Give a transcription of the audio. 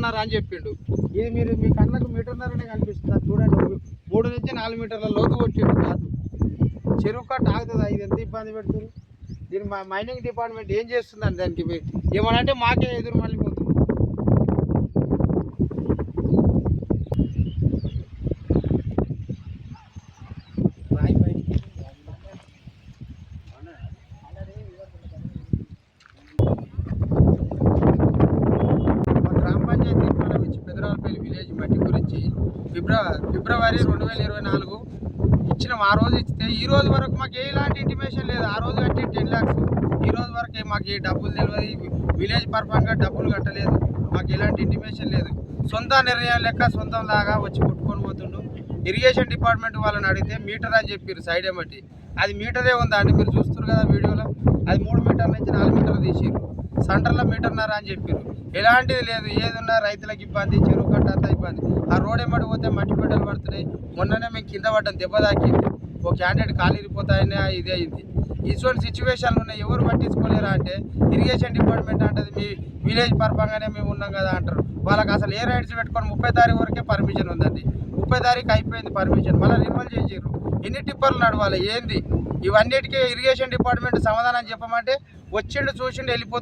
మీటర్న్నర అని చెప్పిండు. ఇది మీరు మీ కళ్ళకు మీటర్న్నరనే కనిపిస్తుంది చూడండి. 3 నుంచి 4 మీటర్ల లోతు కొట్టిండు కాదు. చెరువు కట్ట ఆగుతుందా? ఇది ఎంత ఇబ్బంది పెడుతుంది. దీని మైనింగ్ డిపార్ట్మెంట్ ఏం చేస్తుందండి? దానికి ఏమనంటే మాకే ఎదురు మళ్ళీ పోతుంది. పెదరాలపల్లి విలేజ్ మట్టి గురించి ఫిబ్రవరి 2024 ఇచ్చిన. ఆ రోజు ఇస్తే ఈ రోజు వరకు మాకు ఎలాంటి ఇంటిమేషన్ లేదు. ఆ రోజు కట్టి 10 lakhs, ఈ రోజు వరకు మాకు ఏ డబ్బులు తెలియదు. విలేజ్ పర్పంగా డబ్బులు కట్టలేదు. మాకు ఎలాంటి ఇంటిమేషన్ లేదు. సొంత నిర్ణయం లెక్క సొంతం లాగా వచ్చి కొట్టుకొని పోతుండు. ఇరిగేషన్ డిపార్ట్మెంట్ వాళ్ళని అడిగితే మీటర్ అని చెప్పారు సైడ్ ఏమట్టి. అది మీటరే ఉందా అండి? మీరు చూస్తారు కదా వీడియోలో. అది 3 మీటర్ల నుంచి 4 మీటర్లు తీసారు. సెంటర్లో మీటర్న్నర అని చెప్పారు. ఎలాంటిది లేదు. ఏదున్నా రైతులకు ఇబ్బంది, చెరువు కట్ట అంతా ఇబ్బంది. ఆ రోడ్ ఎమ్మడి పోతే మట్టి బిడ్డలు పడుతున్నాయి. మొన్ననే మేము కింద పడ్డాం, దెబ్బ తాకింది. ఒక క్యాండిడేట్ కాలిరిపోతాయని ఇదే అయింది. ఇటువంటి సిచ్యువేషన్లు ఉన్నాయి. ఎవరు పట్టించుకోలేరా అంటే ఇరిగేషన్ డిపార్ట్మెంట్ అంటది మీ విలేజ్ పర్పంగానే మేము ఉన్నాం కదా అంటారు. వాళ్ళకి అసలు ఏ రైట్స్ పెట్టుకొని 30 తారీఖు వరకే పర్మిషన్ ఉందండి. 30 తారీఖు అయిపోయింది పర్మిషన్, మళ్ళీ రిన్యూవల్ చేసారు. ఎన్ని టిప్పర్లు నడవాలి ఏంది? ఇవన్నిటికీ ఇరిగేషన్ డిపార్ట్మెంట్ సమాధానం చెప్పమంటే వచ్చిండు చూసిండు వెళ్ళిపోతుంది.